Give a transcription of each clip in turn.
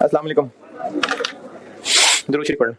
अस्सलाम वालेकुम। दुरूद शरीफ पढ़।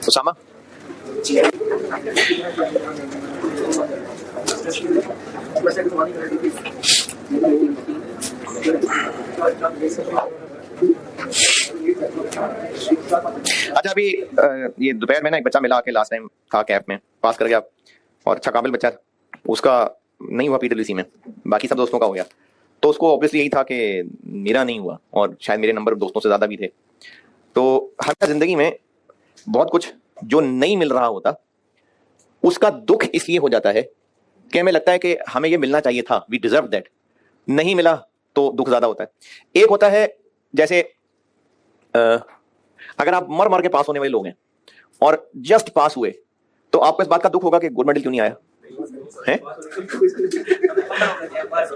उसामा, अच्छा अभी ये दोपहर में ना एक बच्चा मिला के लास्ट टाइम था कैफ में, पास कर गया और अच्छा काबिल बच्चा, उसका नहीं हुआ पीडब्ल्यूसी में, बाकी सब दोस्तों का हो गया। तो उसको ऑब्वियसली यही था कि मेरा नहीं हुआ और शायद मेरे नंबर दोस्तों से ज़्यादा भी थे। तो हमें ज़िंदगी में बहुत कुछ जो नहीं मिल रहा होता उसका दुख इसलिए हो जाता है कि हमें लगता है कि हमें ये मिलना चाहिए था, वी डिजर्व दैट। नहीं मिला तो दुख ज़्यादा होता है। एक होता है जैसे अगर आप मर मर के पास होने वाले लोग हैं और जस्ट पास हुए तो आपको इस बात का दुख होगा कि गोल्ड मेडल क्यों नहीं आया है?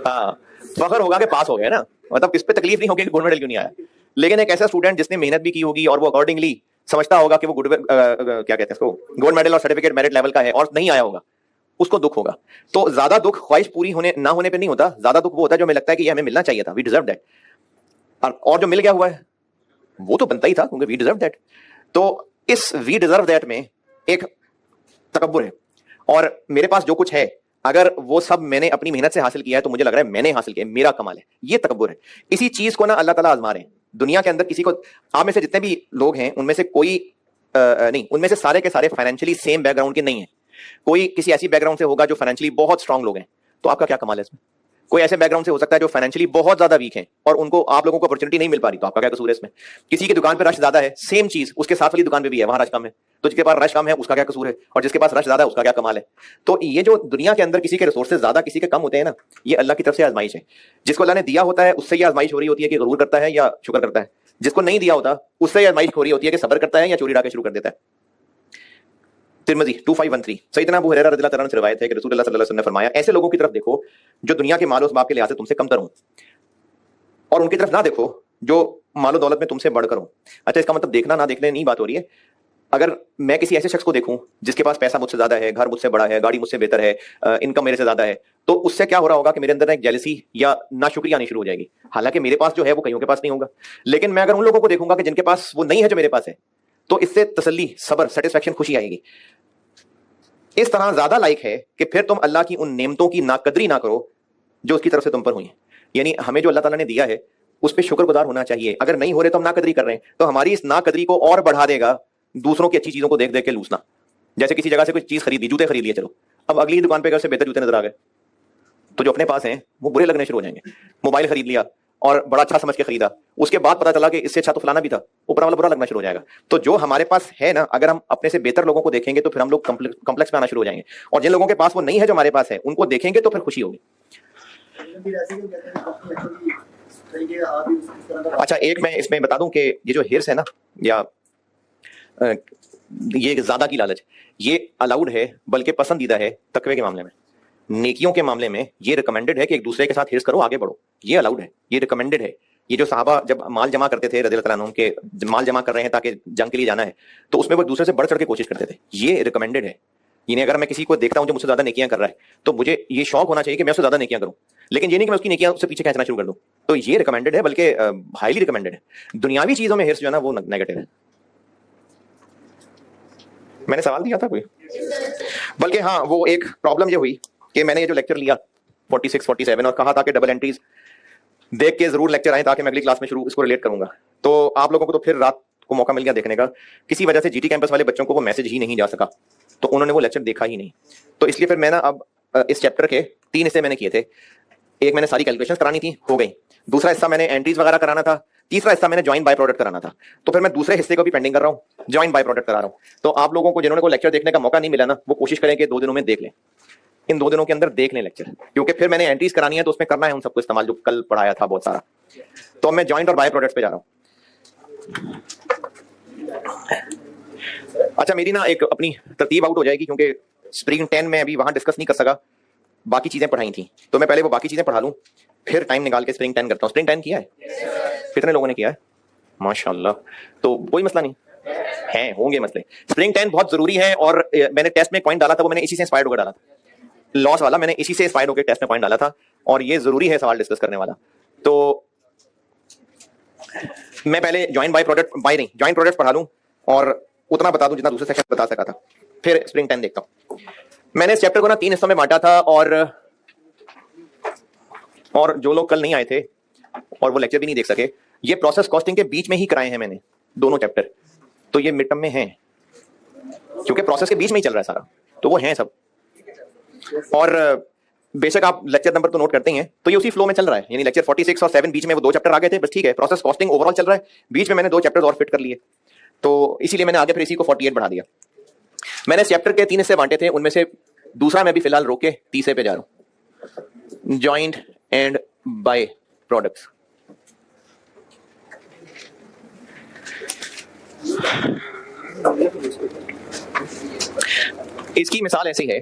हाँ, फखर होगा कि पास हो गया ना, मतलब इस पे तकलीफ नहीं होगी कि गोल्ड मेडल क्यों नहीं आया। लेकिन एक ऐसा स्टूडेंट जिसने मेहनत भी की होगी और वो अकॉर्डिंगली समझता होगा कि वो क्या कहते हैं इसको, गोल्ड मेडल और सर्टिफिकेट मेरिट लेवल का है और नहीं आया होगा, उसको दुख होगा। तो ज्यादा दुख ख्वाहिश पूरी होने ना होने पे नहीं होता, ज्यादा दुख वो होता है जो हमें लगता है कि ये हमें मिलना चाहिए था, वी डिजर्व दैट। और जो मिल गया हुआ है वो तो बनता ही था क्योंकि वी डिजर्व दैट। तो इस वी डिजर्व दैट में एक तकब्बुर है और मेरे पास जो कुछ है अगर वो सब मैंने अपनी मेहनत से हासिल किया है तो मुझे लग रहा है मैंने हासिल किया, मेरा कमाल है, ये तकब्बुर है। इसी चीज को ना अल्लाह ताला आजमा रहे हैं दुनिया के अंदर। किसी को, आप में से जितने भी लोग हैं उनमें से कोई नहीं, उनमें से सारे के सारे फाइनेंशियली सेम बैकग्राउंड के नहीं है। कोई किसी ऐसी बैकग्राउंड से होगा जो फाइनेंशियली बहुत स्ट्रांग लोग हैं, तो आपका क्या कमाल है इसमें। कोई ऐसे बैकग्राउंड से हो सकता है जो फाइनेंशियली बहुत ज्यादा वीक है और उनको, आप लोगों को अपॉर्चुनिटी नहीं मिल पा रही, तो आपका क्या कसूर है इसमें। किसी की दुकान पर रश ज्यादा है, सेम चीज उसके साथ वाली दुकान पे भी है, वहां रश कम है, तो जिसके पास रश कम है उसका क्या कसूर है, और जिसके पास रश ज्यादा है उसका क्या कमाल है। तो ये जो दुनिया के अंदर किसी के रिसोर्सेज ज्यादा किसी के कम होते हैं ना, ये अल्लाह की तरफ से आजमाइश है। जिसको अल्लाह ने दिया होता है उससे ये आजमाइश हो रही होती है कि गरूर करता है या शुक्र करता है, जिसको नहीं दिया होता उससे ये आजमाइश हो रही होती है कि सब्र करता है या चोरी डाके शुरू कर देता है। तिरमिज़ी 2513 सैयदना अबू हुरैरा रज़ियल्लाहु अन्हु से रिवायत है कि रसूलुल्लाह सल्लल्लाहु अलैहि वसल्लम ने फरमाया, ऐसे लोगों की तरफ देखो जो दुनिया के मालो बाप के लिहाज से तुमसे कमतर हों, और उनकी तरफ ना देखो जो मालो दौलत में तुमसे बढ़कर हों। अच्छा, इसका मतलब देखना ना देखने नहीं बात हो रही है। अगर मैं किसी ऐसे शख्स को देखूं जिसके पास पैसा मुझसे ज्यादा है, घर मुझसे बड़ा है, गाड़ी मुझसे बेहतर है, इनकम मेरे से ज्यादा है, तो उससे क्या हो रहा होगा कि मेरे अंदर एक जेलसी या नाशुक्री आनी शुरू हो जाएगी। हालांकि मेरे पास जो है वो कईयों के पास नहीं होगा। लेकिन मैं अगर उन लोगों को देखूंगा कि जिनके पास वो नहीं है जो मेरे पास है, तो इससे तसल्ली, सब्र, सेटिस्फेक्शन, खुशी आएगी। इस तरह ज्यादा लाइक है कि फिर तुम अल्लाह की उन नेमतों की नाकदरी ना करो जो उसकी तरफ से तुम पर हुई है। यानी हमें जो अल्लाह ताला ने दिया है उस पर शुक्रगुजार होना चाहिए। अगर नहीं हो रहे तो हम नाकदरी कर रहे हैं, तो हमारी इस नाकदरी को और बढ़ा देगा दूसरों की अच्छी चीजों को देख देख के लूसना। जैसे किसी जगह से कोई चीज खरीदी, जूते खरीद लिए, चलो अब अगली दुकान पे उससे बेहतर जूते नजर आ गए तो जो अपने पास हैं वो बुरे लगने शुरू हो जाएंगे। मोबाइल खरीद लिया और बड़ा अच्छा समझ के खरीदा, उसके बाद पता चला कि इससे अच्छा तो फलाना भी था, ऊपर वाला बुरा लगना शुरू हो जाएगा। तो जो हमारे पास है ना, अगर हम अपने से बेहतर लोगों को देखेंगे तो फिर हम लोग कम्प्लेक्स में आना शुरू हो जाएंगे, और जिन लोगों के पास वो नहीं है जो हमारे पास है उनको देखेंगे तो फिर खुशी होगी। अच्छा, एक मैं इसमें बता दूं कि ये जो हिर्स है ना, या ये ज्यादा की लालच, ये अलाउड है, बल्कि पसंदीदा है तकवे के मामले में। नेकियों के मामले में ये रिकमेंडेड है कि एक दूसरे के साथ हिर्स करो, आगे बढ़ो, ये अलाउड है, ये रिकमेंडेड है। ये जो सहाबा जब माल जमा करते थे रज़ियल्लाहु अन्हुम के, माल जमा कर रहे हैं ताकि जंग के लिए जाना है, तो उसमें वो एक दूसरे से बढ़ चढ़ के कोशिश करते थे, ये रिकमेंडेड है। यानी अगर मैं किसी को देखता हूं जो मुझसे ज्यादा नेकियां कर रहा है तो मुझे ये शौक होना चाहिए कि मैं उससे ज्यादा नेकियां करूं, लेकिन ये नहीं कि मैं उसकी नेकियां उससे पीछे खींचना शुरू कर दूं। तो ये रिकमेंडेड है, बल्कि हाईली रिकमेंडेड है। दुनियावी चीजों में हिर्स जो है ना वो नेगेटिव है। मैंने सवाल दिया था कोई, बल्कि हाँ, वो एक प्रॉब्लम ये हुई कि मैंने ये जो लेक्चर लिया 46 47 और कहा था कि डबल एंट्रीज देख के जरूर लेक्चर आए ताकि मैं अगली क्लास में शुरू इसको रिलेट करूंगा। तो आप लोगों को तो फिर रात को मौका मिल गया देखने का, किसी वजह से जीटी कैंपस वाले बच्चों को वो मैसेज ही नहीं जा सका। तो उन्होंने वो लेक्चर देखा ही नहीं। तो इसलिए फिर मैं ना अब इस चैप्टर के 3 हिस्से मैंने किए थे। एक मैंने सारी कैलकुलेशंस करानी थी, हो गई। दूसरा हिस्सा मैंने एंट्रीज वगैरह कराना था। तीसरा हिस्सा मैंने जॉइंट बाय प्रोडक्ट कराना था। तो फिर मैं दूसरे हिस्से को भी पेंडिंग कर रहा हूँ, जॉइंट बाय प्रोडक्ट करा रहा हूँ। तो आप लोगों को जिन्होंने को लेक्चर देखने का मौका नहीं मिला ना, वो कोशिश करें कि 2 दिनों में देख लें, इन 2 दिनों के अंदर देख लें लेक्चर, क्योंकि फिर मैंने एंट्रीज करानी है तो उसमें करना है उन सबको इस्तेमाल जो कल पढ़ाया था बहुत सारा। तो मैं जॉइंट और बाय प्रोडक्ट्स पे जा रहा हूँ। अच्छा, मेरी ना एक अपनी तरतीब आउट हो जाएगी, क्योंकि स्प्रिंग 10 में अभी वहां डिस्कस नहीं कर सका, बाकी चीजें पढ़ाई थी। तो मैं पहले वो बाकी चीजें पढ़ा लूं, फिर टाइम निकाल के स्प्रिंग 10 करता हूँ। स्प्रिंग 10 किया है? कितने लोगों ने किया है? माशाल्लाह। तो कोई मसला नहीं है, होंगे मसले। स्प्रिंग 10 बहुत जरूरी है। और मैंने टेस्ट में एक पॉइंट डाला था, वो मैंने इसी से इंस्पायर्ड होकर डाला था, लॉस वाला। मैंने इसी से इंस्पायर्ड होकर टेस्ट में पॉइंट डाला था, और ये जरूरी है सवाल डिस्कस करने वाला। तो मैं पहले जॉइंट बाय प्रोडक्ट, बाय नहीं, जॉइंट प्रोडक्ट पढ़ा लूं और उतना बता दूं जितना दूसरे सेक्शन बता सका था, फिर स्प्रिंग 10 देखता हूं। मैंने इस चैप्टर को ना 3 हिस्सों में बांटा था, और जो लोग कल नहीं आए थे और वो लेक्चर भी नहीं देख सके, ये प्रोसेस कॉस्टिंग के बीच में ही कराए हैं मैंने दोनों चैप्टर। तो ये मिड टर्म में हैं, क्योंकि प्रोसेस के बीच में ही चल रहा है सारा, तो वो हैं सब। और बेशक आप लेक्चर नंबर तो नोट करते ही हैं, तो ये उसी फ्लो में चल रहा है। यानी लेक्चर 46 और 7 बीच में वो 2 चैप्टर आ गए थे, बस ठीक है। प्रोसेस कॉस्टिंग ओवरऑल चल रहा है, बीच में मैंने 2 चैप्टर्स और फिट कर लिए, तो इसीलिए मैंने आगे फिर इसी को 48 बढ़ा दिया। मैंने इस चैप्टर के 3 हिस्से बांटे थे, उनमें से दूसरा मैं भी फिलहाल रोक के तीसरे पे जा रहा हूं, जॉइंट एंड बाय प्रोडक्ट्स। इसकी मिसाल ऐसी है।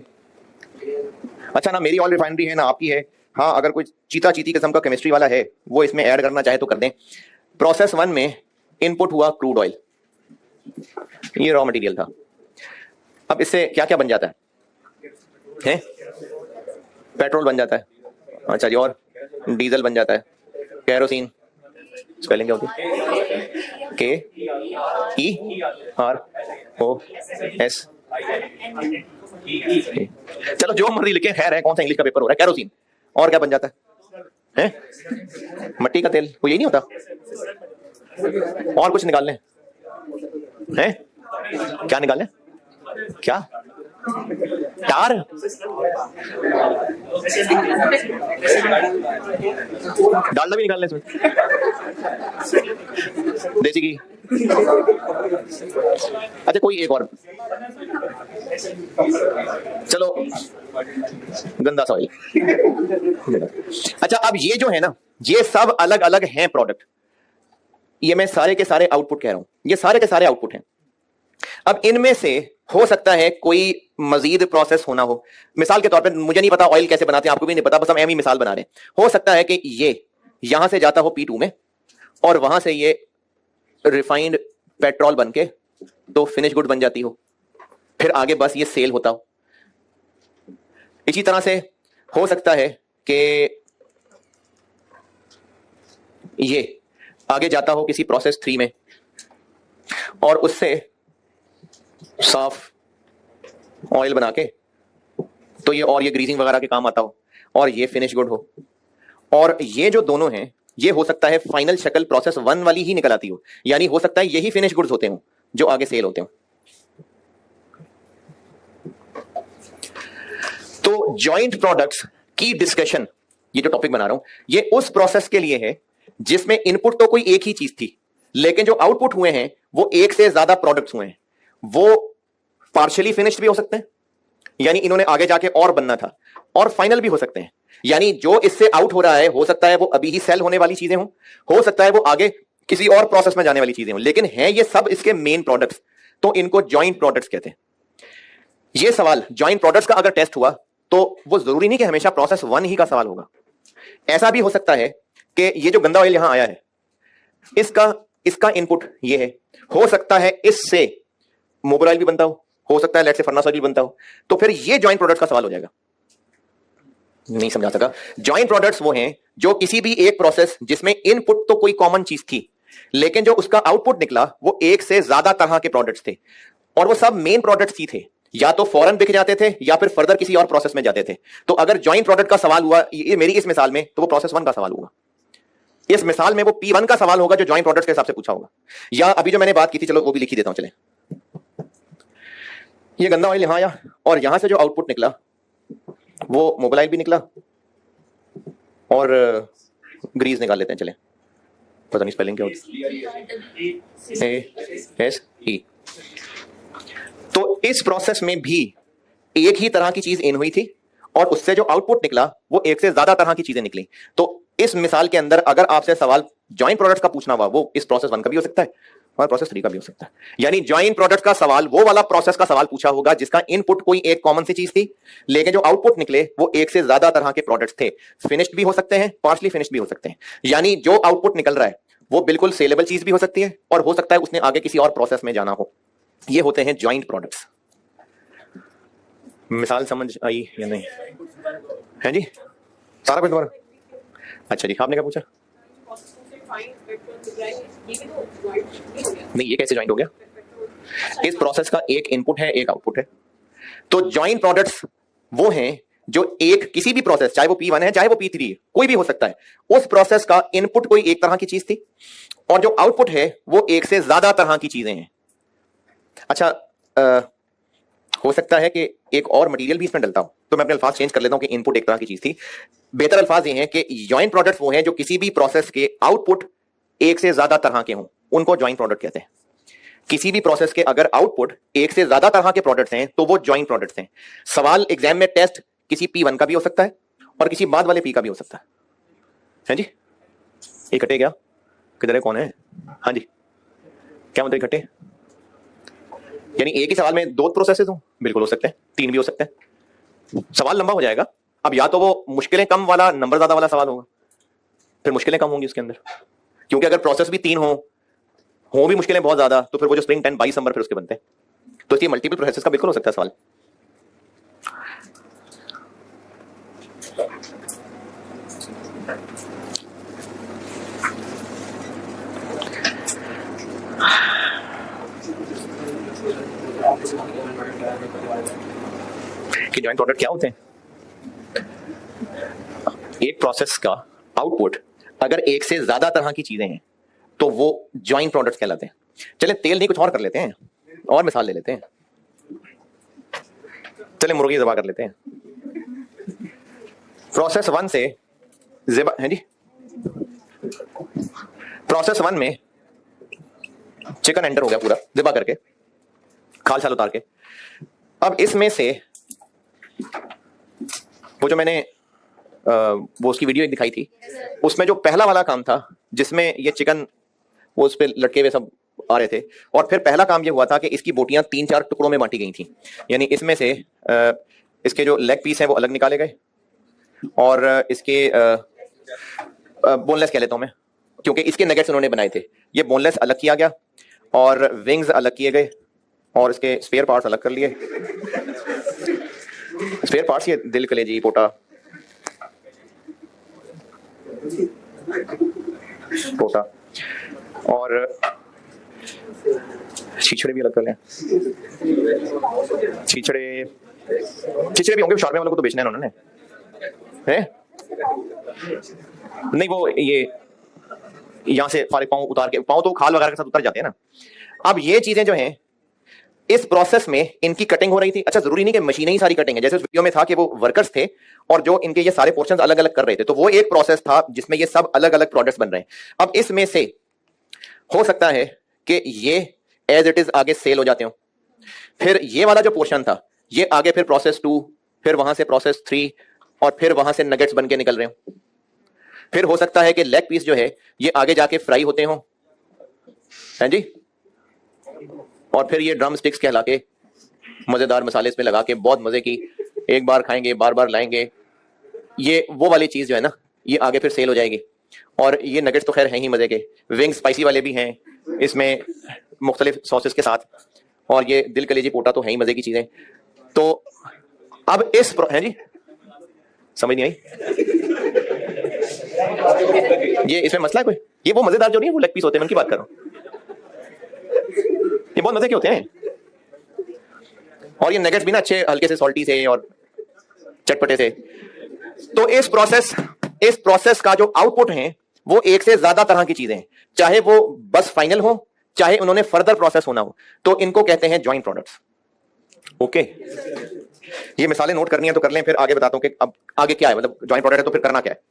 अच्छा, ना मेरी ऑयल रिफाइनरी है ना आपकी है। हाँ, अगर कोई चीता चीती किस्म का केमिस्ट्री वाला है वो इसमें ऐड करना चाहे तो कर दें। प्रोसेस 1 में इनपुट हुआ क्रूड ऑयल, ये रॉ मटेरियल था। अब इससे क्या क्या बन जाता है? पेट्रोल बन जाता है, अच्छा जी, और डीजल बन जाता है, केरोसिन, स्पेलिंग क्या होती है? KEROS। चलो जो मर्जी लिखे, खैर है, कौन सा इंग्लिश का पेपर हो रहा है। केरोसिन, और क्या बन जाता है? मट्टी का तेल, वो यही नहीं होता? और कुछ निकाल लें, हैं? क्या निकाल लें? क्या? टार? डालडा भी निकाल लें इसमें, देसी घी। अच्छा, कोई एक और, चलो गंदा सा ऑयल। अच्छा, अब ये जो है ना, ये सब अलग अलग हैं प्रोडक्ट। ये मैं सारे के सारे आउटपुट कह रहा हूं, ये सारे के सारे आउटपुट हैं। अब इनमें से हो सकता है कोई मजीद प्रोसेस होना हो। मिसाल के तौर पे, मुझे नहीं पता ऑयल कैसे बनाते हैं, आपको भी नहीं पता, बस हम एम ही मिसाल बना रहे हैं। हो सकता है कि ये यहां से जाता हो P2 में, और वहां से ये रिफाइंड पेट्रोल बन के तो फिनिश गुड बन जाती हो, फिर आगे बस ये सेल होता हो। इसी तरह से हो सकता है कि ये आगे जाता हो किसी प्रोसेस 3 में, और उससे साफ ऑयल बना के तो ये ग्रीसिंग वगैरह के काम आता हो, और ये फिनिश गुड हो। और ये जो दोनों हैं, ये हो सकता है फाइनल शक्ल प्रोसेस 1 वाली ही निकल आती हो, यानी हो सकता है यही फिनिश गुड्स होते हो जो आगे सेल होते हो। तो जॉइंट प्रोडक्ट्स की डिस्कशन, ये जो टॉपिक बना रहा हूं, ये उस प्रोसेस के लिए है जिसमें इनपुट तो कोई एक ही चीज थी, लेकिन जो आउटपुट हुए हैं वो एक से ज्यादा प्रोडक्ट्स हुए हैं। वो पार्शियली फिनिश्ड भी हो सकते हैं, यानी इन्होंने आगे जाके और बनना था, और फाइनल भी हो सकते हैं, यानी जो इससे आउट हो रहा है हो सकता है वो अभी ही सेल होने वाली चीजें हो सकता है वो आगे किसी और प्रोसेस में जाने वाली चीजें हों, लेकिन है ये सब इसके मेन प्रोडक्ट्स, तो इनको जॉइंट प्रोडक्ट्स कहते हैं। ये सवाल जॉइंट प्रोडक्ट्स का अगर टेस्ट हुआ तो वो जरूरी नहीं कि हमेशा प्रोसेस 1 ही का सवाल होगा। ऐसा भी हो सकता है कि ये जो गंदा ऑयल यहां आया है, इसका इनपुट ये है, हो सकता है इससे मोबाइल ऑयल भी बनता हो सकता है लेट से फर्नास ऑयल भी बनता हो, तो फिर ये जॉइंट प्रोडक्ट्स का सवाल हो जाएगा। नहीं समझा सका? जॉइंट प्रोडक्ट्स वो हैं जो किसी भी एक प्रोसेस जिसमें इनपुट तो कोई कॉमन चीज थी, लेकिन जो उसका आउटपुट निकला वो एक से ज्यादा तरह के प्रोडक्ट्स थे, और वो सब मेन प्रोडक्ट्स ही थे, या तो फौरन बिक जाते थे या फिर फर्दर किसी और प्रोसेस में जाते थे। तो अगर जॉइंट प्रोडक्ट का सवाल हुआ ये मेरी इस मिसाल में, तो वो प्रोसेस 1 का सवाल होगा। इस मिसाल में वो P1 का सवाल होगा जो जॉइंट प्रोडक्ट्स के हिसाब से पूछा होगा। या अभी जो मैंने बात की थी, चलो वो भी लिख ही देता हूं। चले, ये गंदा ऑयल यहां आया और यहां से जो आउटपुट निकला वो मोबाइल भी निकला और ग्रीस निकाल लेते हैं। चले, पता नहीं स्पेलिंग क्या होती है, ASE। तो इस प्रोसेस में भी एक ही तरह की चीज इन हुई थी और उससे जो आउटपुट निकला वो एक से ज्यादा तरह की चीजें निकली। तो इस मिसाल के अंदर अगर आपसे सवाल जॉइंट प्रोडक्ट्स का पूछना हुआ, वो इस प्रोसेस 1 का भी हो सकता है और प्रोसेस 3 का भी हो सकता है। यानी जॉइंट प्रोडक्ट का सवाल वो वाला प्रोसेस का सवाल पूछा होगा जिसका इनपुट कोई एक कॉमन सी चीज थी, लेकिन जो आउटपुट निकले वो एक से ज्यादा तरह के प्रोडक्ट्स थे। फिनिश्ड भी हो सकते हैं, पार्शली फिनिश्ड भी हो सकते हैं। यानी जो आउटपुट निकल रहा है वो बिल्कुल सेलेबल चीज भी हो सकती है और हो सकता है उसने आगे किसी और प्रोसेस में जाना हो। ये होते हैं जॉइंट प्रोडक्ट्स। मिसाल समझ आई या नहीं? है जी, सारा कुछ दोबारा? अच्छा जी, आपने क्या पूछा? नहीं, ये कैसे जॉइंट हो गया? इस प्रोसेस का एक इनपुट है, एक आउटपुट है। तो जॉइंट प्रोडक्ट्स वो हैं जो एक किसी भी प्रोसेस, चाहे वो P1 है चाहे वो P3 है, कोई भी हो सकता है, उस प्रोसेस का इनपुट कोई एक तरह की चीज थी और जो आउटपुट है वो एक से ज्यादा तरह की चीजें हैं। अच्छा, हो सकता है कि एक और मटेरियल भी इसमें डलता हो, तो मैं अपने अल्फाज चेंज कर लेता हूं कि इनपुट एक तरह की चीज थी। बेहतर अल्फाज ये हैं कि जॉइंट प्रोडक्ट्स वो हैं जो किसी भी प्रोसेस के आउटपुट एक से ज्यादा तरह के हों, उनको जॉइंट प्रोडक्ट कहते हैं। किसी भी प्रोसेस के अगर आउटपुट एक से ज्यादा तरह के प्रोडक्ट्स हैं तो वो जॉइंट प्रोडक्ट्स हैं। सवाल एग्जाम में टेस्ट किसी P1 का भी हो सकता है और किसी बाद वाले P का भी हो सकता है जी। इकट्ठे क्या किधर है, कौन है? हाँ जी, क्या मतलब इकट्ठे? यानी एक ही सवाल में दो प्रोसेसेस हो? बिल्कुल हो सकते हैं, 3 भी हो सकते हैं। सवाल लंबा हो जाएगा। अब या तो वो मुश्किलें कम वाला नंबर ज्यादा वाला सवाल होगा, फिर मुश्किलें कम होंगी उसके अंदर, क्योंकि अगर प्रोसेस भी 3 हो भी मुश्किलें बहुत ज्यादा, तो फिर वो जो स्प्रिंग 10 22 नंबर फिर उसके बनते हैं। तो इसलिए मल्टीपल प्रोसेस का बिल्कुल हो सकता है सवाल। कि जॉइंट प्रोडक्ट क्या होते हैं? एक प्रोसेस का आउटपुट अगर एक से ज्यादा तरह की चीजें हैं तो वो जॉइंट प्रोडक्ट्स कहलाते हैं। चले, तेल नहीं कुछ और कर लेते हैं, और मिसाल ले लेते हैं। चले, मुर्गी ज़िबा कर लेते हैं। प्रोसेस 1 से ज़िबा है जी, प्रोसेस 1 में चिकन एंटर हो गया पूरा ज़िबा करके, खाल छाल उतार के। अब इसमें से वो जो मैंने वो उसकी वीडियो एक दिखाई थी, उसमें जो पहला वाला काम था जिसमें ये चिकन वो उस पर लटके हुए सब आ रहे थे, और फिर पहला काम ये हुआ था कि इसकी बोटियां 3-4 टुकड़ों में बांटी गई थी। यानी इसमें से इसके जो लेग पीस हैं वो अलग निकाले गए और इसके बोनलेस कह लेता हूं मैं, क्योंकि इसके नगेट्स उन्होंने बनाए थे। ये बोनलेस अलग किया गया और विंग्स अलग किए गए और इसके स्पेयर पार्ट्स अलग कर लिए। स्पेयर पार्ट्स ये दिल, कलेजी, पोटा और छीछड़े भी अलग कर लें। छीछड़े भी होंगे शॉर्मे वालों को तो बेचना है उन्होंने, है? नहीं, वो ये यहां से फारिग पाँव उतार के, पाँव तो खाल वगैरह के साथ उतर जाते हैं ना। अब ये चीजें जो हैं इस प्रोसेस में इनकी कटिंग हो रही थी। अच्छा, जरूरी नहीं कि मशीनें ही सारी कटिंग है, जैसे उस वीडियो में था कि वो वर्कर्स थे और जो इनके ये सारे पोर्शंस अलग अलग कर रहे थे, तो वो एक प्रोसेस था जिसमें ये सब अलग अलग प्रोडक्ट्स बन रहे हैं। अब इसमें से हो सकता है कि ये एज इट इज आगे सेल हो जाते हो, फिर ये वाला जो पोर्शन था ये आगे फिर प्रोसेस 2, फिर वहां से प्रोसेस 3 और फिर वहां से नगेट्स बन के निकल रहे हो। फिर हो सकता है कि लेग पीस जो है ये आगे जाके फ्राई होते हो, हैं जी, और फिर ये ड्रम स्टिक्स कहला के मजेदार मसाले इसमें लगा के बहुत मजे की, एक बार खाएंगे बार बार लाएंगे, ये वो वाली चीज जो है ना ये आगे फिर सेल हो जाएगी। और ये नगेट्स तो खैर हैं ही मजे के, विंग स्पाइसी वाले भी हैं इसमें मुख्तलिफ सॉसेस के साथ, और ये दिल, कलेजी, पोटा तो है ही मजे की चीजें। तो अब इस है जी, समझ नहीं आई ये इसमें मसला है कोई? ये वो मजेदार जो नहीं है वो लेग पीस होते हैं, उनकी बात कर रहा हूं। ये बहुत मजे के होते हैं और ये नगेट्स भी ना अच्छे हल्के से सॉल्टी से और चटपटे से। तो इस प्रोसेस का जो आउटपुट है वो एक से ज्यादा तरह की चीजें हैं, चाहे वो बस फाइनल हो चाहे उन्होंने फर्दर प्रोसेस होना हो, तो इनको कहते हैं जॉइंट प्रोडक्ट्स। ओके ये मिसालें नोट करनी है तो कर लें, फिर आगे बताता हूं कि अब आगे क्या है, मतलब जॉइंट प्रोडक्ट है तो फिर करना क्या है।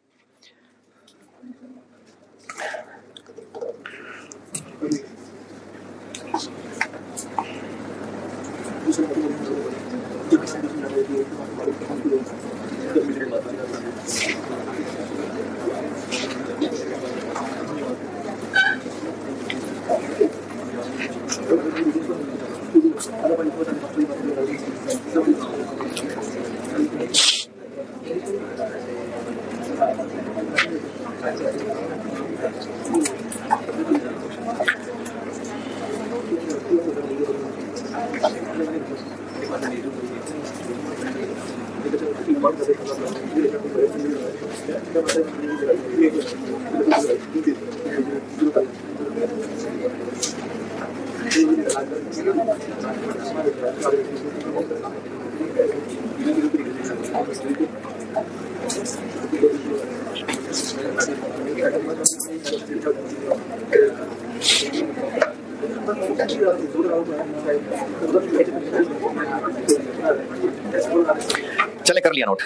चले कर लिया नोट।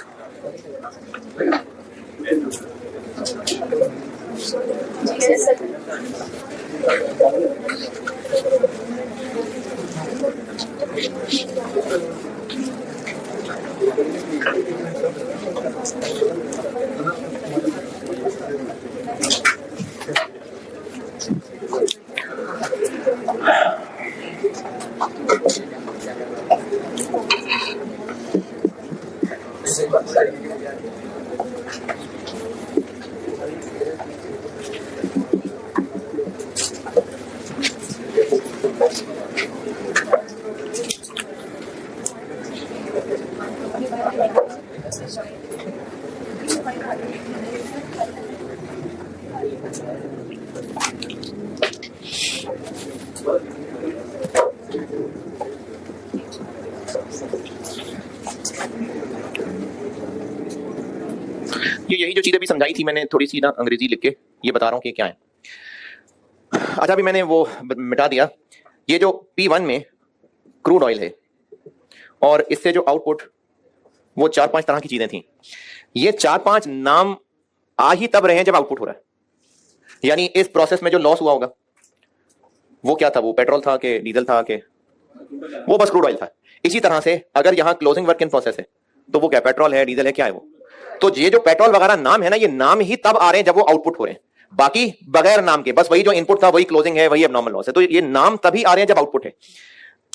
ये यही जो चीजें भी समझाई थी मैंने थोड़ी सी ना अंग्रेजी लिख के ये बता रहा हूं कि क्या है। अच्छा अभी मैंने वो मिटा दिया। ये जो P1 में क्रूड ऑयल है और इससे जो आउटपुट वो 4-5 तरह की चीजें थी। ये 4-5 नाम आ ही तब रहे हैं जब आउटपुट हो रहा है, यानी इस प्रोसेस में जो लॉस हुआ होगा वो क्या था, वो पेट्रोल था कि डीजल था कि वो बस क्रूड ऑयल था। इसी तरह से अगर यहां क्लोजिंग वर्क इन प्रोसेस है तो वो क्या पेट्रोल है डीजल है क्या है वो। तो ये जो पेट्रोल वगैरह नाम है ना ये नाम ही तब आ रहे हैं जब वो आउटपुट हो रहे हैं, बाकी बगैर नाम के बस वही जो इनपुट था वही क्लोजिंग है वही एब्नॉर्मल लॉस है। तो ये नाम तभी आ रहे हैं जब आउटपुट है।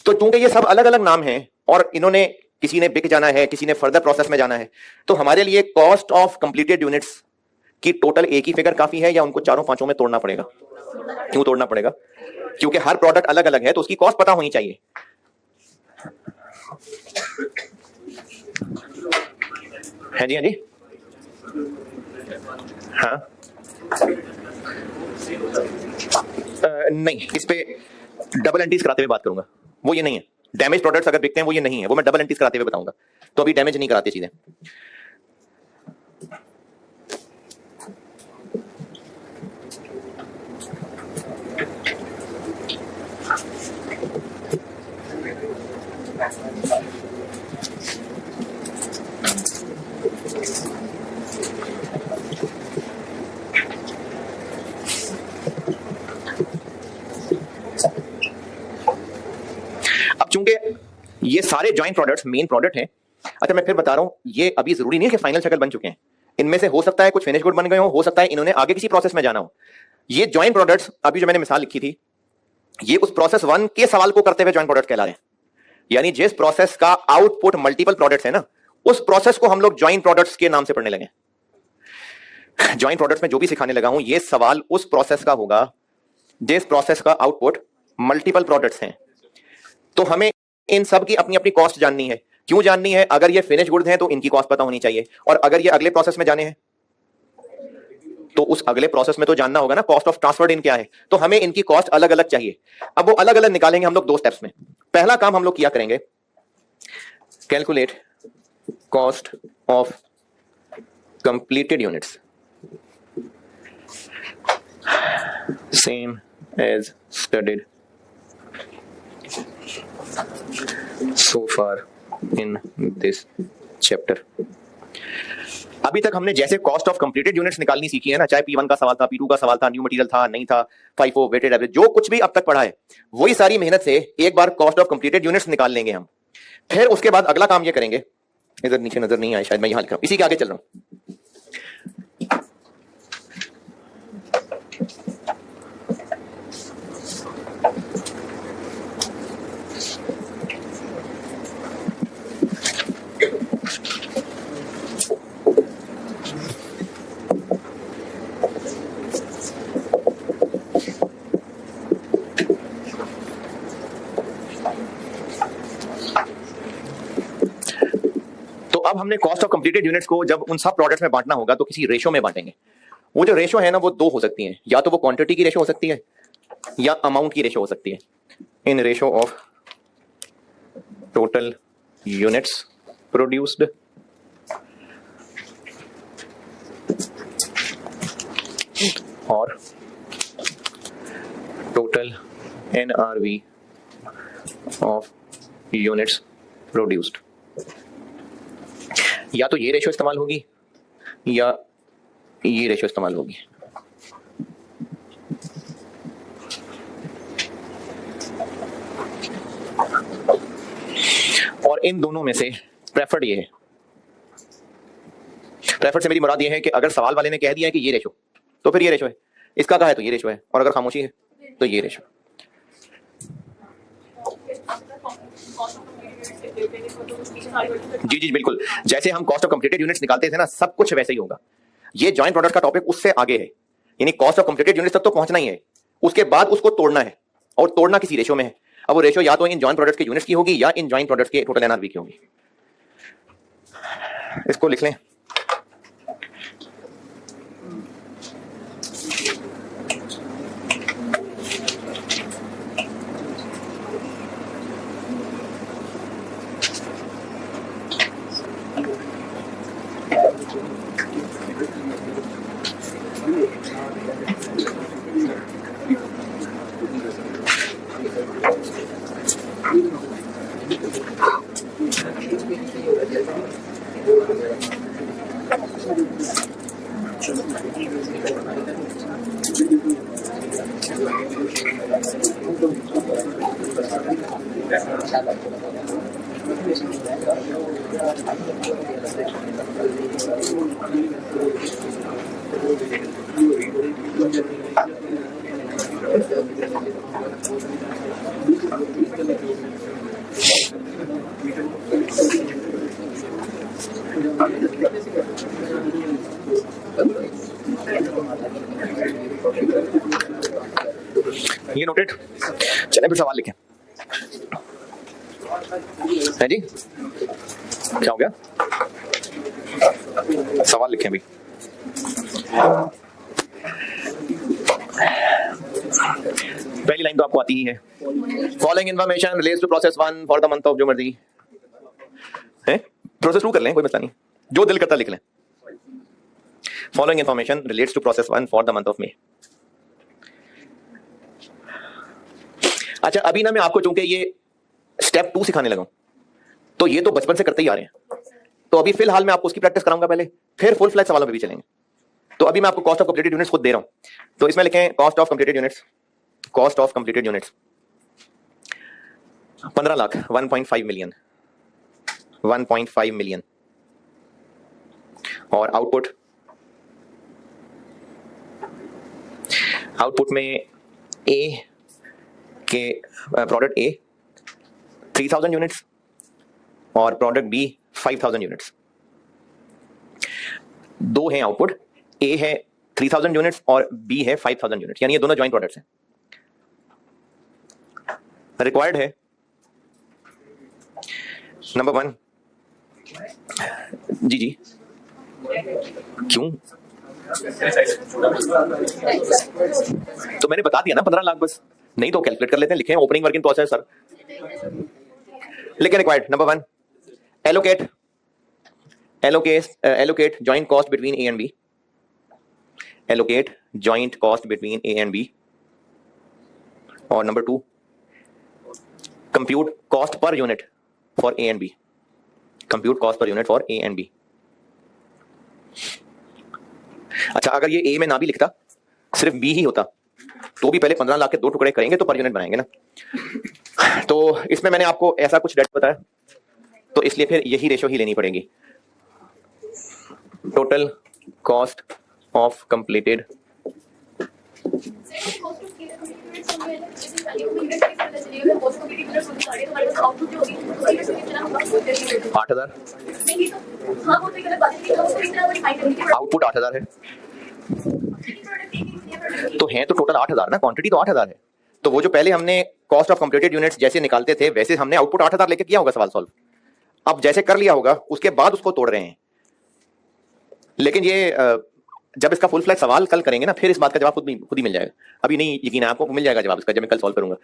तो चूंकि ये सब अलग अलग नाम हैं और इन्होंने किसी ने बिक जाना है किसी ने फर्दर प्रोसेस में जाना है, तो हमारे लिए कॉस्ट ऑफ कंप्लीटेड यूनिट्स की टोटल एक ही फिगर काफी है या उनको चारों पांचों में तोड़ना पड़ेगा? क्यों तोड़ना पड़ेगा? क्योंकि हर प्रोडक्ट अलग अलग है तो उसकी कॉस्ट पता होनी चाहिए। है जी, हाँ जी, हाँ नहीं, इस पे डबल एंट्रीज कराते हुए बात करूंगा। वो ये नहीं है, डैमेज प्रोडक्ट्स अगर बिकते हैं वो ये नहीं है, वो मैं डबल एंट्रीज कराते हुए बताऊंगा। तो अभी डैमेज नहीं कराते चीजें। अब चूंकि ये सारे जॉइंट प्रोडक्ट्स मेन प्रोडक्ट हैं, अच्छा मैं फिर बता रहा हूं ये अभी जरूरी नहीं है कि फाइनल शक्ल बन चुके हैं। इनमें से हो सकता है कुछ फिनिश गुड बन गए हो सकता है इन्होंने आगे किसी प्रोसेस में जाना हो। ये जॉइंट प्रोडक्ट्स अभी जो मैंने मिसाल लिखी थी ये उस प्रोसेस 1 के सवाल को करते हुए जॉइंट प्रोडक्ट कहला रहे हैं। यानी जिस प्रोसेस का आउटपुट मल्टीपल प्रोडक्ट्स है ना उस प्रोसेस को हम लोग जॉइंट प्रोडक्ट्स के नाम से पढ़ने लगे। जॉइंट प्रोडक्ट्स में जो भी सिखाने लगा हूं ये सवाल उस प्रोसेस का होगा जिस प्रोसेस का आउटपुट मल्टीपल प्रोडक्ट्स हैं। तो हमें इन सब की अपनी अपनी कॉस्ट जाननी है। क्यों जाननी है? अगर ये फिनिश गुड्स हैं तो इनकी कॉस्ट पता होनी चाहिए, और अगर ये अगले प्रोसेस में जाने हैं तो उस अगले प्रोसेस में तो जानना होगा ना कॉस्ट ऑफ ट्रांसफर्ड इन क्या है। तो हमें इनकी कॉस्ट अलग अलग चाहिए। अब वो अलग अलग निकालेंगे हम लोग 2 स्टेप्स में। पहला काम हम लोग किया करेंगे calculate cost of completed units same as studied so far in this chapter. अभी तक हमने जैसे कॉस्ट ऑफ कंप्लीटेड यूनिट्स निकालनी सीखी है ना, चाहे P1 का सवाल था, P2 का सवाल था, न्यू मटेरियल था, नहीं था, FIFO, वेटेड एवरेज, जो कुछ भी अब तक पढ़ा है वही सारी मेहनत से एक बार कॉस्ट ऑफ कंप्लीटेड यूनिट्स निकाल लेंगे हम। फिर उसके बाद अगला काम ये करेंगे, इधर नीचे नजर नहीं आया शायद, मैं यहां लिख रहा हूं, इसी के आगे चल रहा हूं। अब हमने कॉस्ट ऑफ कंप्लीटेड यूनिट्स को जब उन सब प्रोडक्ट्स में बांटना होगा तो किसी रेशो में बांटेंगे। वो जो रेशो है ना वो दो हो सकती है, या तो वो क्वांटिटी की रेशो हो सकती है या अमाउंट की रेशो हो सकती है। In ratio of total units produced और total NRV of units produced. या तो ये रेशो इस्तेमाल होगी या ये रेशो इस्तेमाल होगी। और इन दोनों में से प्रेफर्ड ये है। प्रेफर्ड से मेरी मुराद ये है कि अगर सवाल वाले ने कह दिया है कि ये रेशो, तो फिर ये रेशो है, इसका कहा है तो ये रेशो है, और अगर खामोशी है तो ये रेशो। जी जी बिल्कुल, जैसे हम कॉस्ट ऑफ कंप्लीटेड यूनिट्स निकालते थे ना, सब कुछ वैसे ही होगा। ये जॉइंट प्रोडक्ट का टॉपिक उससे आगे है, यानी कॉस्ट ऑफ कंप्लीटेड यूनिट्स तक तो पहुंचना ही है, उसके बाद उसको तोड़ना है, और तोड़ना किसी रेशो में है। अब वो रेशो या तो इन जॉइंट प्रोडक्ट्स के यूनिट्स की होगी या इन जॉइंट प्रोडक्ट्स के टोटल NRV की होगी। इसको लिख लें, ये नोटेड। चलें फिर सवाल लिखें। है जी, क्या हो गया? सवाल लिखें भी। पहली लाइन तो आपको आती ही है, following information relates to process 1 for the month of, जो मर्जी है, प्रोसेस 2 कर लें, कोई मसला नहीं, जो दिल करता लिख लें। Following information relates to process 1 for the month of May. अच्छा, अभी ना मैं आपको चूंकि ये स्टेप 2 सिखाने लगा हूं, तो ये तो बचपन से करते ही आ रहे हैं, तो अभी फिलहाल मैं आपको उसकी प्रैक्टिस कराऊंगा पहले, फिर फुल फ्लैग सवालों पे भी चलेंगे। तो अभी मैं आपको कॉस्ट ऑफ कंप्लीटेड यूनिट्स खुद दे रहा हूं, तो इसमें लिखें cost of completed units, cost of completed units 15 lakh, 1.5 million, 1.5 million. और आउटपुट, आउटपुट में ए के प्रोडक्ट ए 3000 यूनिट्स और प्रोडक्ट बी 5000 यूनिट्स। दो हैं आउटपुट, ए है 3000 यूनिट्स और बी है 5000 यूनिट्स, यानी ये दोनों जॉइंट प्रोडक्ट्स हैं। रिक्वायर्ड है नंबर 1, जी जी क्यों? तो मैंने बता दिया ना 15 लाख, बस नहीं तो कैलकुलेट कर लेते हैं, लिखें opening work in process sir. लेकिन required number 1, allocate joint cost between A and B, allocate joint cost between A and B। और number 2, compute cost per unit for A and B, compute cost per unit for A and B. अच्छा, अगर ये ए में ना भी लिखता, सिर्फ B ही होता, तो भी पहले 15 लाख के 2 टुकड़े करेंगे तो पर यूनिट बनाएंगे ना। तो इसमें मैंने आपको ऐसा कुछ डेट बताया, तो इसलिए फिर यही रेशो ही लेनी पड़ेगी। Total cost of completed 8,000, output 8,000 है, तो है तो टोटल 8,000 ना, क्वांटिटी तो 8,000 है। तो वो जो पहले हमने कॉस्ट ऑफ कंप्लीटेड यूनिट्स जैसे निकालते थे वैसे हमने आउटपुट 8,000 लेके किया होगा सवाल सॉल्व। अब जैसे कर लिया होगा उसके बाद उसको तोड़ रहे हैं, लेकिन ये जब इसका फुल फ्लैश सवाल कल करेंगे ना, फिर इस बात का जवाब खुद ही मिल जाएगा। अभी नहीं यकीन है आपको, मिल जाएगा जवाब इसका जब मैं कल सॉल्व करूंगा।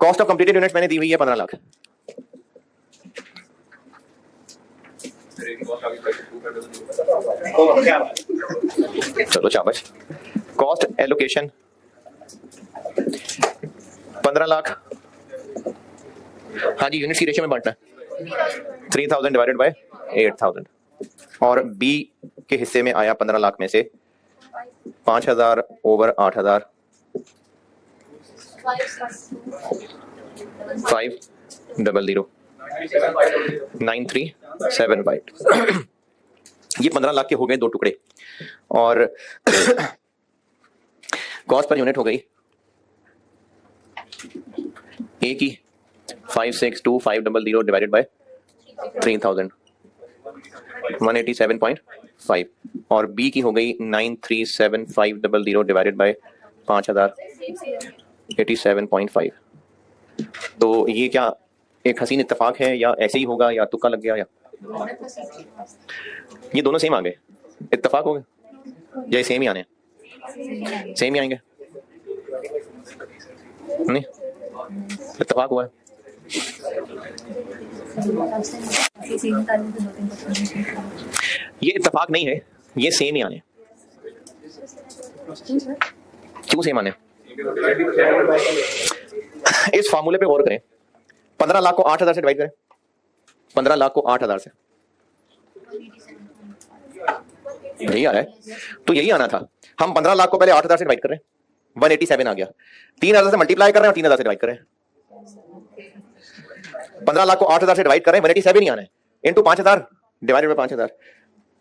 कॉस्ट ऑफ कंप्लीटेड यूनिट्स मैंने दी हुई है 15 लाख। चलो शाबाश। Cost allocation 15 lakh. हाँ जी, यूनिट्स की रेशियो में बांटना है, 3000 डिवाइडेड बाय 8000, और बी के हिस्से में आया 15 लाख में से 5,000 ओवर 8,000, 500 9375। ये 15 लाख के हो गए 2 टुकड़े, और कॉस्ट पर यूनिट हो गई ए की 562,500 डिवाइडेड बाय 3000, 187.5, और बी की हो गई 937500 डिवाइडेड बाय 5,000, 87.5। तो ये क्या एक हसीन इत्तेफाक है या ऐसे ही होगा या तुक्का लग गया, या ये दोनों सेम आ गए, इत्तेफाक हो गए या सेम ही आने, सेम ही आएंगे? नहीं, इत्तेफाक हुआ है। ये इत्तेफाक नहीं है, ये सेम ही आने। क्यों सेम आने? इस फार्मूले पे गौर करें, 15 लाख को 8,000 से डिवाइड करें, 15 लाख को 8,000 से, यही आ रहा है, तो यही आना था। हम 15 लाख को पहले 8,000 से डिवाइड कर रहे हैं, 187 आ गया, 3,000 से मल्टीप्लाई कर रहे हैं और 3,000 से डिवाइड कर रहे हैं। 15 लाख को 8,000 से डिवाइड कर रहे हैं, 187 ही आना है, इंटू 5,000 डिवाइडेड बाय 5,000,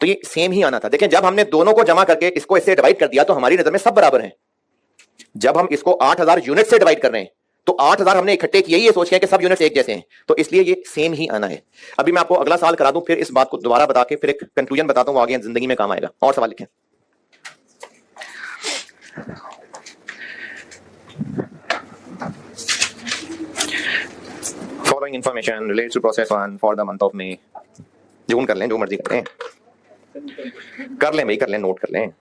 तो ये सेम ही आना था। देखिए, जब हमने दोनों को जमा करके इसको इससे डिवाइड कर दिया तो हमारी नजर में सब बराबर हैं। जब हम इसको 8,000 यूनिट से डिवाइड कर रहे हैं तो 8,000 हमने इकट्ठे किए, ये सोच के कि सब यूनिट्स एक जैसे हैं, तो इसलिए ये सेम ही आना है। अभी मैं आपको अगला सवाल करा दूं, फिर इस बात को दोबारा बता के फिर एक कंक्लूजन बताता हूं, वो आगे जिंदगी में काम आएगा। और सवाल लिखें। Following information relates to process 1 for the month of May. जून कर लें, जो मर्जी कर लें, कर लें भाई, कर लें, नोट कर लें।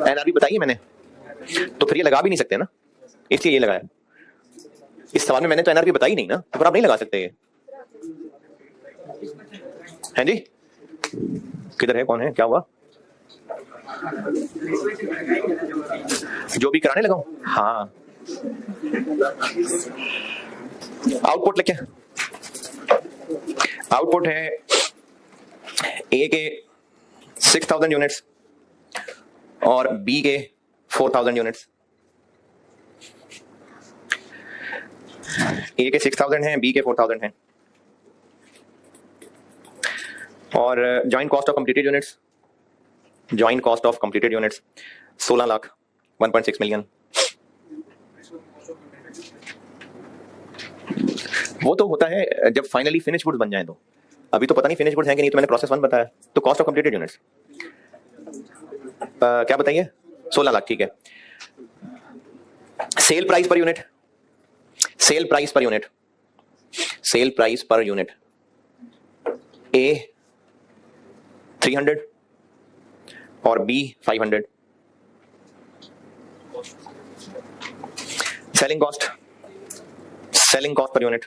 एनआरबी बताइए मैंने, तो फिर ये लगा भी नहीं सकते ना, इसलिए ये लगाया। इस सवाल में मैंने तो एनआरबी बताई नहीं ना, तो फिर आप नहीं लगा सकते ये। हैं जी, किधर है, कौन है, क्या हुआ? जो भी कराने लगाऊं? हाँ, आउटपुट लिखे। आउटपुट है ए के 6,000 यूनिट्स और बी के 4,000 यूनिट्स। ए के 6,000 हैं, बी के 4,000 हैं, और joint cost of completed units, joint cost of completed units 16 lakh, 1.6 million. वो तो होता है जब फाइनली फिनिश गुड्स बन जाए, तो अभी तो पता नहीं फिनिश गुड्स हैं कि नहीं, तो मैंने प्रोसेस 1 बताया। तो कॉस्ट ऑफ कंप्लीटेड यूनिट्स क्या बताइए? 16 लाख, ठीक है। Sale price per unit, sale price per unit, sale price per unit A 300 और B 500। Selling cost per unit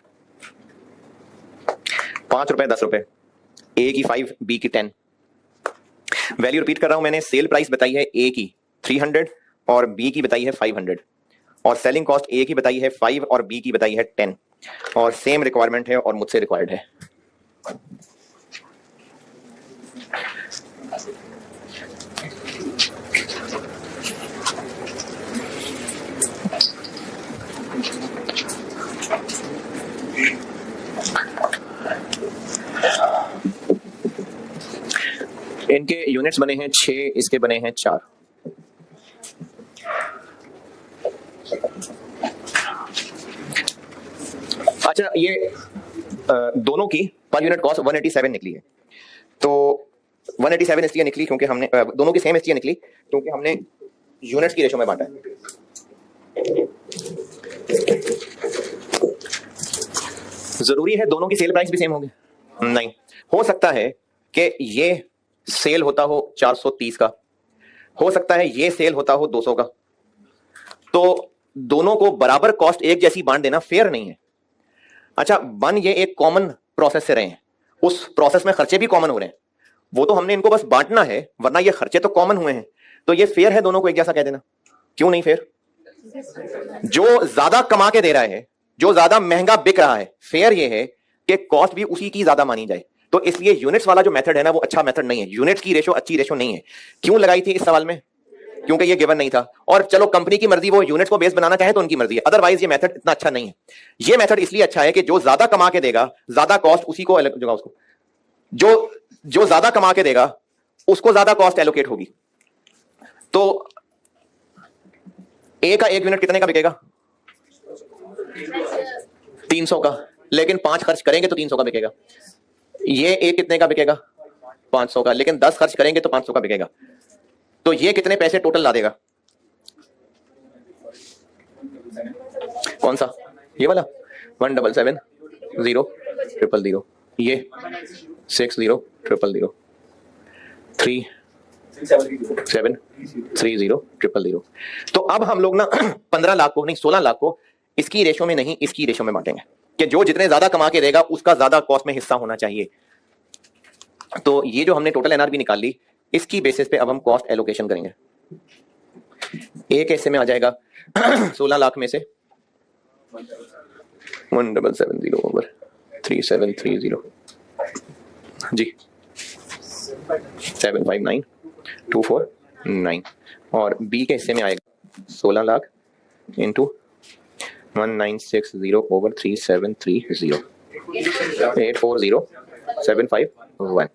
5 रुपए 10 रुपए, ए की 5 बी की 10। वैल्यू रिपीट कर रहा हूं मैंने, सेल प्राइस बताई है ए की 300 और बी की बताई है 500 और सेलिंग कॉस्ट ए की बताई है 5 और बी की बताई है 10 और सेम रिक्वायरमेंट है और मुझसे रिक्वायर्ड है। इनके यूनिट्स बने हैं 6, इसके बने हैं 4। अच्छा, ये दोनों की पर यूनिट कॉस्ट 187 निकली है। तो 187 इसलिए निकली क्योंकि हमने दोनों की सेम इसलिए निकली क्योंकि हमने यूनिट्स की रेशो में बांटा है। जरूरी है दोनों की सेल प्राइस भी सेम होंगे? नहीं, हो सकता है कि ये सेल होता हो 430 का, हो सकता है ये सेल होता हो 200 का। तो दोनों को बराबर कॉस्ट एक जैसी बांट देना फेयर नहीं है। अच्छा, बन ये एक कॉमन प्रोसेस से रहे हैं, उस प्रोसेस में खर्चे भी कॉमन हो रहे हैं, वो तो हमने इनको बस बांटना है, वरना ये खर्चे तो कॉमन हुए हैं। तो ये फेयर है दोनों को एक जैसा कह देना? क्यों नहीं फेयर? जो ज्यादा कमा के दे रहा है, जो ज्यादा महंगा बिक रहा है, फेयर ये है कि कॉस्ट भी उसी की ज्यादा मानी जाए। तो इसलिए यूनिट्स वाला जो मेथड है ना, वो अच्छा मेथड नहीं है। यूनिट्स की रेशो अच्छी रेशो नहीं है। क्यों लगाई थी इस सवाल में? क्योंकि ये गिवन नहीं था। और चलो कंपनी की मर्जी, वो यूनिट्स को बेस बनाना चाहे तो उनकी मर्जी है, अदरवाइज ये मेथड इतना अच्छा नहीं है। ये मेथड इसलिए अच्छा है कि जो ज्यादा कमा के देगा, ज्यादा कॉस्ट उसी को उसको जो ज्यादा कमा के देगा उसको ज्यादा कॉस्ट एलोकेट होगी। तो ए का 1 यूनिट कितने का बिकेगा? 300 का, लेकिन 5 खर्च करेंगे तो 300 का बिकेगा। ये ए कितने का बिकेगा? 500 का, लेकिन 10 खर्च करेंगे तो 500 का बिकेगा। तो ये कितने पैसे टोटल ला देगा? कौन सा? ये वाला 1770000, ये 600000, 37300000। तो अब हम लोग ना 15 लाख को नहीं, 16 लाख को इसकी रेशो में नहीं, इसकी रेशो में बांटेंगे कि जो जितने ज्यादा कमा के देगा उसका ज्यादा कॉस्ट में हिस्सा होना चाहिए। तो ये जो हमने टोटल एनआरबी निकाल ली, इसकी बेसिस पे अब हम कॉस्ट एलोकेशन करेंगे। एक हिस्से में आ जाएगा 16 लाख में से 1770/3730 जी 759249 और बी के हिस्से में आएगा 16 लाख इंटू 1960/3730 840751।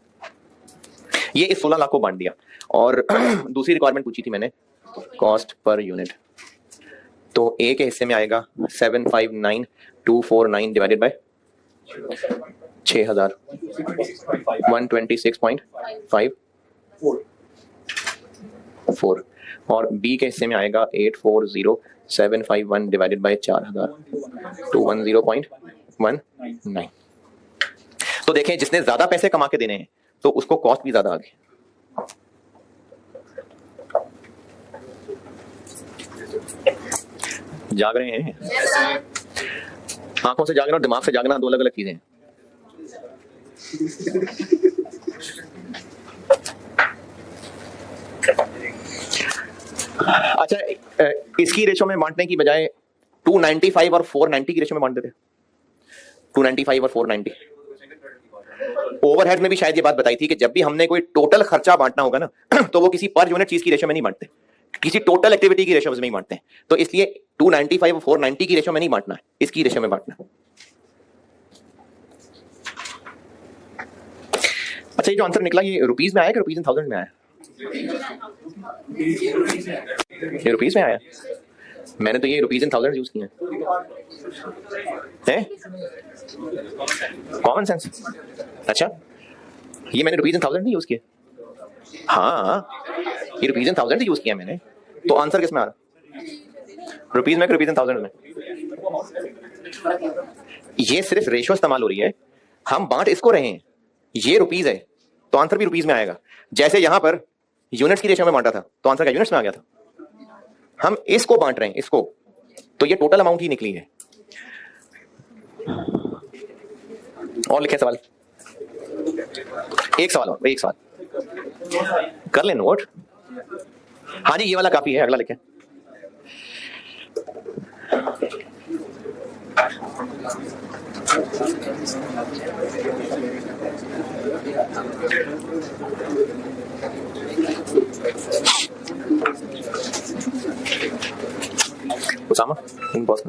ये इस 16 लाख को बांट दिया। और दूसरी रिक्वायरमेंट पूछी थी मैंने, कॉस्ट पर यूनिट। तो ए के हिस्से में आएगा 759249 डिवाइडेड बाय 6000 126.54 और बी के हिस्से में आएगा 840751 डिवाइडेड बाय 4000 210.19। तो देखें, जिसने ज्यादा पैसे कमा के देने हैं तो उसको कॉस्ट भी ज्यादा आ गई। जाग रहे हैं? आंखों से जागना और दिमाग से जागना दो अलग अलग चीजें हैं। अच्छा, इसकी रेशो में बांटने की बजाय 295 और 490 की रेशो में बांट देते। 295 और 490। ओवरहेड में भी शायद ये बात बताई थी कि जब भी हमने कोई टोटल खर्चा बांटना होगा ना तो वो किसी पर यूनिट चीज की रेशो में नहीं बांटते, किसी टोटल एक्टिविटी की रेशो में ही बांटते हैं। तो इसलिए 295 और 490 की रेशो में नहीं बांटना है, इसकी रेशो में बांटना है। अच्छा, ये जो आंसर निकला ये रुपीस में आया कि रुपीस इन थाउजेंड में आया? ये रुपीस में आया। मैंने तो ये रुपीस इन थाउजेंड यूज किए हैं। Common sense. अच्छा, ये मैंने रुपीस इन थाउजेंड नहीं यूज किए। हाँ, ये रुपीस इन थाउजेंड यूज किया मैंने। तो आंसर किस में आ रहा? रुपीस में कि रुपीस इन थाउजेंड में? ये सिर्फ रेशो इस्तेमाल हो रही है, हम बांट इसको रहे हैं। ये रुपीज है तो आंसर भी रुपीज में आएगा। जैसे यहां पर यूनिट्स की रेशियो में बांटा था तो आंसर क्या यूनिट्स में आ गया था। हम इसको बांट रहे हैं इसको, तो ये टोटल अमाउंट ही निकली है। और लिखे सवाल, एक सवाल और, एक सवाल कर ले नोट। हाँ जी ये वाला काफी है, अगला लिखे। उसामा बॉस,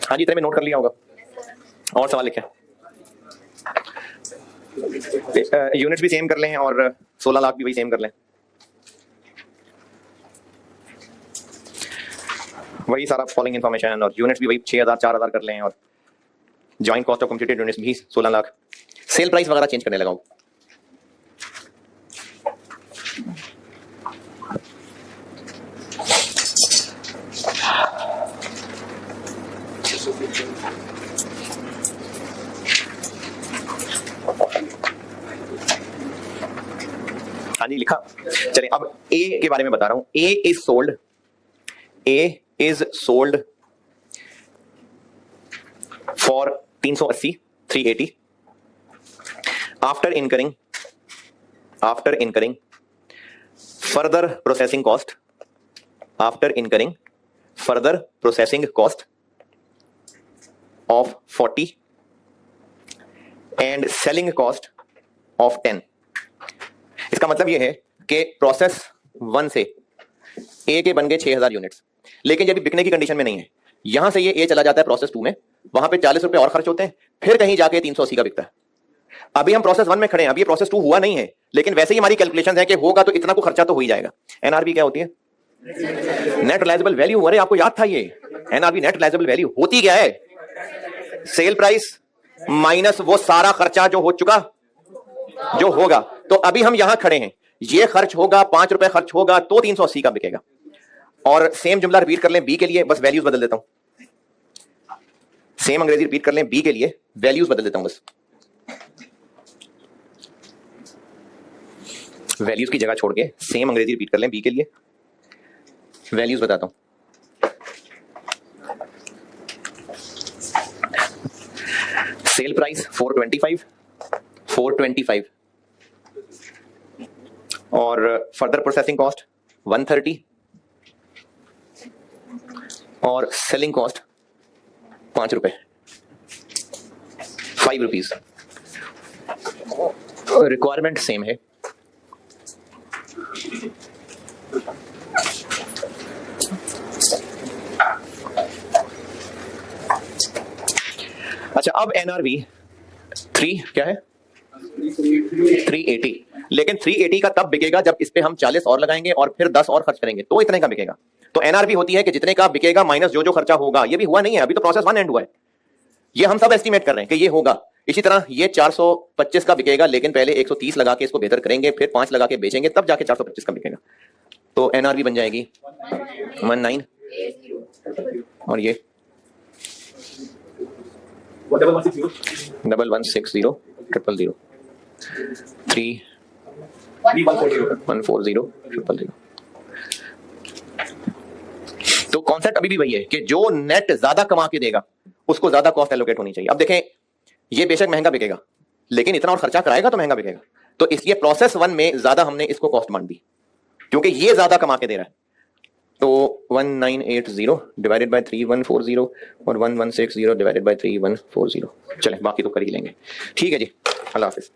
हाँ जी इतने में नोट कर लिया होगा। और सवाल लिखे, यूनिट्स भी सेम कर लें और 16 लाख भी वही सेम कर लें, वही सारा फॉलोइंग इन्फॉर्मेशन, और यूनिट्स भी वही 6000 4000 कर लें, और joint cost of computed units भी 16 लाख। सेल प्राइस वगैरह चेंज करने लगाओ। हाँ जी लिखा। चलिए अब ए के बारे में बता रहा हूं। A is sold for 380 380 after incurring further processing cost of 40 and selling cost of 10। इसका मतलब यह है कि प्रोसेस 1 से ए के बन गए 6000 यूनिट्स, लेकिन जब बिकने की कंडीशन में नहीं है, यहां से ये ए चला जाता है प्रोसेस 2 में, वहां पे 40 रुपए और खर्च होते हैं, फिर कहीं जाके 380 का बिकता है। अभी हम प्रोसेस 1 में खड़े हैं, अभी प्रोसेस 2 हुआ नहीं है, लेकिन वैसे ही हमारी कैलकुलेशन है कि होगा तो इतना को खर्चा तो हो ही जाएगा। एनआरबी क्या होती है? Net reliable value. अरे आपको याद था ये, एनआरबी नेट रिलायबल वैल्यू होती क्या है? सेल प्राइस माइनस वो सारा खर्चा जो हो चुका, जो होगा। तो अभी हम यहां खड़े हैं, ये खर्च होगा 5 रुपए खर्च होगा तो 380 का बिकेगा। और सेम जुमला रिपीट कर लें बी के लिए, बस वैल्यूज बदल देता हूं। सेम अंग्रेजी रिपीट कर लें बी के लिए, वैल्यूज बदल देता हूं बस। वैल्यूज की जगह छोड़ के सेम अंग्रेजी रिपीट कर लें बी के लिए, वैल्यूज बताता हूं। सेल प्राइस 425 और फर्दर प्रोसेसिंग कॉस्ट 130 और सेलिंग कॉस्ट 5 रुपए, 5 रुपीज। रिक्वायरमेंट सेम है। अच्छा अब एनआरवी 3 क्या है? 380। लेकिन 380 का तब बिकेगा जब इस पे हम 40 और लगाएंगे और फिर 10 और खर्च करेंगे तो इतने का बिकेगा। तो एनआरवी होती है कि जितने का बिकेगा माइनस जो जो खर्चा होगा। ये भी हुआ नहीं है, अभी तो प्रोसेस 1 एंड हुआ है, ये हम सब एस्टिमेट कर रहे हैं कि ये होगा। इसी तरह ये 425 का बिकेगा, लेकिन पहले 130 लगा के इसको बेहतर करेंगे, फिर 5 लगा के बेचेंगे, तब जाके 425 का बिकेगा। तो एनआरवी बन जाएगी 19 और ये 1160 000 3 140 000। तो कॉन्सेप्ट अभी भी वही है कि जो नेट ज्यादा कमा के देगा उसको ज्यादा कॉस्ट एलोकेट होनी चाहिए। अब देखें ये बेशक महंगा बिकेगा, लेकिन इतना और खर्चा कराएगा तो महंगा बिकेगा। तो इसलिए प्रोसेस 1 में ज्यादा हमने इसको कॉस्ट मान दी, क्योंकि ये ज्यादा कमा के दे रहा है। तो 1980 डिवाइडेड बाय 3140 और 1160 डिवाइडेड बाय 3140। चलें बाकी तो कर ही लेंगे। ठीक है जी, अल्लाह हाफिज।